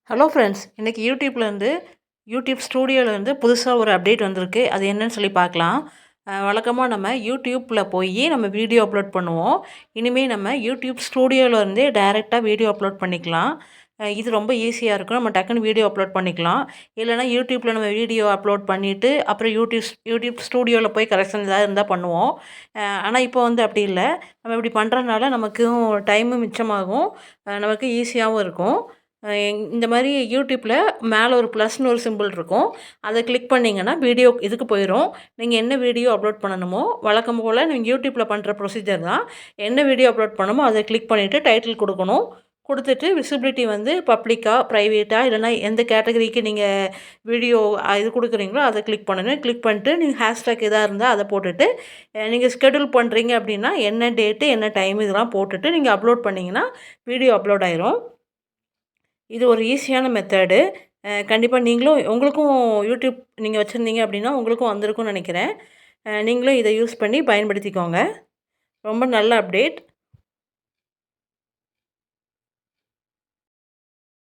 Hello friends, இன்றைக்கி YouTube ஸ்டூடியோவிலேருந்து புதுசாக ஒரு அப்டேட் வந்திருக்கு. அது என்னன்னு சொல்லி பார்க்கலாம். வழக்கமாக நம்ம யூடியூப்பில் போய் நம்ம வீடியோ அப்லோட் பண்ணுவோம். இனிமேல் நம்ம யூடியூப் ஸ்டூடியோவிலேருந்தே டைரெக்டாக வீடியோ அப்லோட் பண்ணிக்கலாம். இது ரொம்ப ஈஸியாக இருக்கும். நம்ம டக்குன்னு வீடியோ அப்லோட் பண்ணிக்கலாம். இல்லைனா யூடியூப்பில் நம்ம வீடியோ அப்லோட் பண்ணிவிட்டு அப்புறம் யூடியூப் ஸ்டூடியோவில் போய் கரெக்ஷன் ஏதாவது இருந்தால் பண்ணுவோம். ஆனால் இப்போ வந்து அப்படி இல்லை. நம்ம இப்படி பண்ணுறதுனால நமக்கும் டைமும் மிச்சமாகும். நமக்கு ஈஸியாகவும் இருக்கும். இந்த மாதிரி யூடியூப்பில் மேலே ஒரு ப்ளஸ்னு ஒரு சிம்பிள் இருக்கும். அதை கிளிக் பண்ணிங்கன்னா வீடியோ இதுக்கு போயிடும். நீங்கள் என்ன வீடியோ அப்லோட் பண்ணணுமோ வழக்கம் போல் நீங்கள் யூடியூப்பில் பண்ணுற ப்ரொசீஜர் தான். என்ன வீடியோ அப்லோட் பண்ணணுமோ அதை கிளிக் பண்ணிவிட்டு டைட்டில் கொடுக்கணும். கொடுத்துட்டு விசிபிலிட்டி வந்து பப்ளிக்கா, ப்ரைவேட்டா இல்லைனா எந்த கேட்டகரிக்கு நீங்கள் வீடியோ இது கொடுக்குறீங்களோ அதை கிளிக் பண்ணணும். கிளிக் பண்ணிட்டு நீங்கள் ஹேஷ்டேக் எதாக இருந்தால் அதை போட்டுட்டு நீங்கள் ஸ்கெடியூல் பண்ணுறீங்க அப்படின்னா என்ன டேட்டு என்ன டைம் இதெல்லாம் போட்டுட்டு நீங்கள் அப்லோட் பண்ணிங்கன்னா வீடியோ அப்லோட் ஆயிரும். இது ஒரு ஈஸியான மெத்தடு. கண்டிப்பாக உங்களுக்கும் யூடியூப் நீங்கள் வச்சுருந்தீங்க அப்படின்னா உங்களுக்கும் வந்திருக்கும்னு நினைக்கிறேன். நீங்களும் இதை யூஸ் பண்ணி பயன்படுத்திக்கோங்க. ரொம்ப நல்ல அப்டேட்.